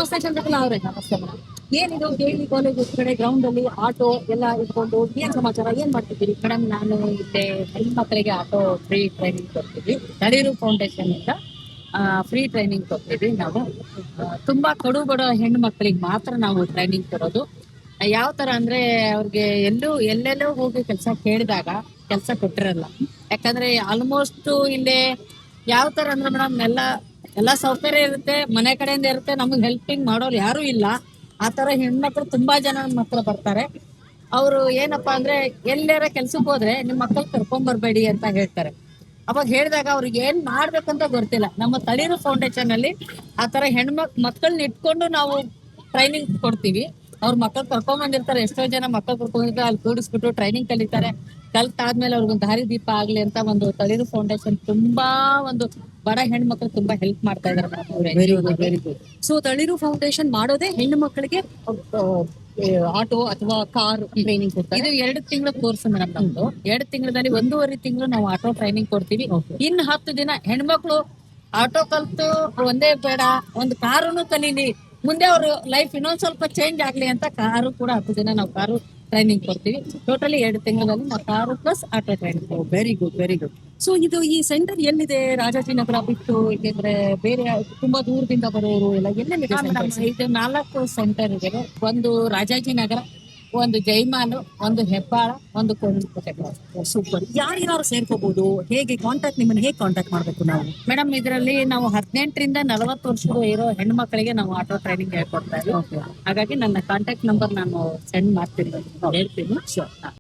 Station ಜೊತೆ ಅವರೇ ನಮಸ್ತೆ ಮೇಡಮ್. ಏನಿದು KLE ಕಾಲೇಜ್ ಕಡೆ ಗ್ರೌಂಡ್ ಅಲ್ಲಿ ಆಟೋ ಎಲ್ಲ ಇಟ್ಕೊಂಡು ಏನ್ ಸಮಾಚಾರ, ಏನ್ ಮಾಡ್ತಿದ್ದೀರಿ? ಮೇಡಮ್, ನಾನು ಇಲ್ಲಿ ಹೆಣ್ಮಕ್ಳಿಗೆ ಆಟೋ ಫ್ರೀ ಟ್ರೈನಿಂಗ್ ಕೊಡ್ತೀವಿ. ತಳಿರು ಫೌಂಡೇಶನ್ ಇಂದ ಫ್ರೀ ಟ್ರೈನಿಂಗ್ ಕೊಡ್ತೀವಿ ನಾವು. ತುಂಬಾ ಕಡು ಬಡ ಹೆಣ್ಣು ಮಕ್ಕಳಿಗೆ ಮಾತ್ರ ನಾವು ಟ್ರೈನಿಂಗ್ ಕೊಡೋದು. ಯಾವ ತರ ಅಂದ್ರೆ, ಅವ್ರಿಗೆ ಎಲ್ಲೆಲ್ಲೋ ಹೋಗಿ ಕೆಲಸ ಕೇಳಿದಾಗ ಕೆಲಸ ಕೊಟ್ಟಿರಲ್ಲ. ಯಾಕಂದ್ರೆ ಆಲ್ಮೋಸ್ಟ್ ಇಲ್ಲಿ ಯಾವ ತರ ಅಂದ್ರೆ ಮೇಡಮ್, ಎಲ್ಲಾ ಸೌಕರ್ಯ ಇರುತ್ತೆ, ಮನೆ ಕಡೆಯಿಂದ ಇರುತ್ತೆ, ನಮಗೆ ಹೆಲ್ಪಿಂಗ್ ಮಾಡೋರು ಯಾರು ಇಲ್ಲ. ಆ ತರ ಹೆಣ್ಮಕ್ಳು ತುಂಬಾ ಜನ ನಮ್ಮ ಹತ್ರ ಬರ್ತಾರೆ. ಅವರು ಏನಪ್ಪಾ ಅಂದ್ರೆ, ಎಲ್ಲಾರ ಕೆಲ್ಸಕ್ಕೆ ಹೋದ್ರೆ ನಿಮ್ ಮಕ್ಕಳು ಕರ್ಕೊಂಡ್ ಬರ್ಬೇಡಿ ಅಂತ ಹೇಳ್ತಾರೆ. ಅವಾಗ ಹೇಳಿದಾಗ ಅವ್ರಿಗೆ ಏನ್ ಮಾಡ್ಬೇಕಂತ ಗೊತ್ತಿಲ್ಲ. ನಮ್ಮ ತಳಿರು ಫೌಂಡೇಶನ್ ಅಲ್ಲಿ ಆ ತರ ಮಕ್ಕಳನ್ನ ಇಟ್ಕೊಂಡು ನಾವು ಟ್ರೈನಿಂಗ್ ಕೊಡ್ತೀವಿ. ಅವ್ರ ಮಕ್ಕಳು ಕರ್ಕೊಂಡ್ ಬಂದಿರ್ತಾರೆ, ಎಷ್ಟೋ ಜನ ಮಕ್ಕಳು ಕರ್ಕೊಂಡಿರ್ತಾರೆ, ಅಲ್ಲಿ ಕೂಡಿಸ್ಬಿಟ್ಟು ಟ್ರೈನಿಂಗ್ ಕಲಿತಾರೆ. ಕಲ್ತಾದ್ಮೇಲೆ ಅವ್ರಿಗೊಂದು ದಾರಿ ದೀಪ ಆಗ್ಲಿ ಅಂತ ಒಂದು ತಳಿರು ಫೌಂಡೇಶನ್ ತುಂಬಾ ಒಂದು ಬಡ ಹೆಣ್ಮಕ್ಳು ತುಂಬಾ ಹೆಲ್ಪ್ ಮಾಡ್ತಾ ಇದಾರೆ. Very good, very good. So ತಳಿರು ಫೌಂಡೇಶನ್ ಮಾಡೋದೇ ಹೆಣ್ಣು ಮಕ್ಕಳಿಗೆ ಆಟೋ ಅಥವಾ ಕಾರ್ ಟ್ರೈನಿಂಗ್ ಕೊಡ್ತಾರೆ. ಇದು 2 ತಿಂಗಳ ಕೋರ್ಸ್ ಮೇಡಮ್ ನಮ್ದು. 2 ತಿಂಗಳಲ್ಲಿ 1.5 ತಿಂಗಳು ನಾವು ಆಟೋ ಟ್ರೈನಿಂಗ್ ಕೊಡ್ತೀವಿ. ಇನ್ನು 10 ದಿನ ಹೆಣ್ಮಕ್ಳು ಆಟೋ ಕಲ್ತು ಒಂದೇ ಬೇಡ, ಒಂದು ಕಾರುನು ಕಲೀಲಿ, ಮುಂದೆ ಅವರು ಲೈಫ್ ಇನ್ನೊಂದ್ ಸ್ವಲ್ಪ ಚೇಂಜ್ ಆಗ್ಲಿ ಅಂತ ಕಾರು ಕೂಡ 10 ದಿನ ನಾವು ಕಾರು ಟ್ರೈನಿಂಗ್ ಕೊಡ್ತೀವಿ. ಟೋಟಲಿ 2 ತಿಂಗಳಲ್ಲಿ ನಾವು car plus auto training. Very good, very good. So ಈ ಸೆಂಟರ್ ಎಲ್ಲಿದೆ? ರಾಜಾಜಿನಗರ ಬಿಟ್ಟು ಯಾಕೆಂದ್ರೆ ಬೇರೆ ತುಂಬಾ ದೂರದಿಂದ ಬರೋರು ಎಲ್ಲ ಎಲ್ಲೆಲ್ಲಿದೆ centers? ಇದು 4 ಸೆಂಟರ್ ಇದೆ. ಒಂದು ರಾಜಾಜಿನಗರ, ಒಂದು ಜೈಮಾಲು, ಒಂದು ಹೆಬ್ಬಾಳ, ಒಂದು ಕೋಣನಕೋಟೆ. ಸೂಪರ್. ಯಾರ್ಯಾರು ಸೇರ್ಕೋಬಹುದು? ಹೇಗೆ ನಿಮ್ಮನ್ನ ಹೇಗೆ ಕಾಂಟ್ಯಾಕ್ಟ್ ಮಾಡ್ಬೇಕು ನಾವು? ಮೇಡಮ್, ಇದರಲ್ಲಿ ನಾವು 18ರಿಂದ 40 ವರ್ಷದ ಇರೋ ಹೆಣ್ಮಕ್ಳಿಗೆ ನಾವು ಆಟೋ ಟ್ರೈನಿಂಗ್ ಹೇಳ್ಕೊಡ್ತಾ ಇದ್ದೀವಿ. ಹಾಗಾಗಿ ನನ್ನ ಕಾಂಟ್ಯಾಕ್ಟ್ ನಂಬರ್ ನಾನು ಸೆಂಡ್ ಮಾಡ್ತೀನಿ, ಹೇಳ್ತೀನಿ.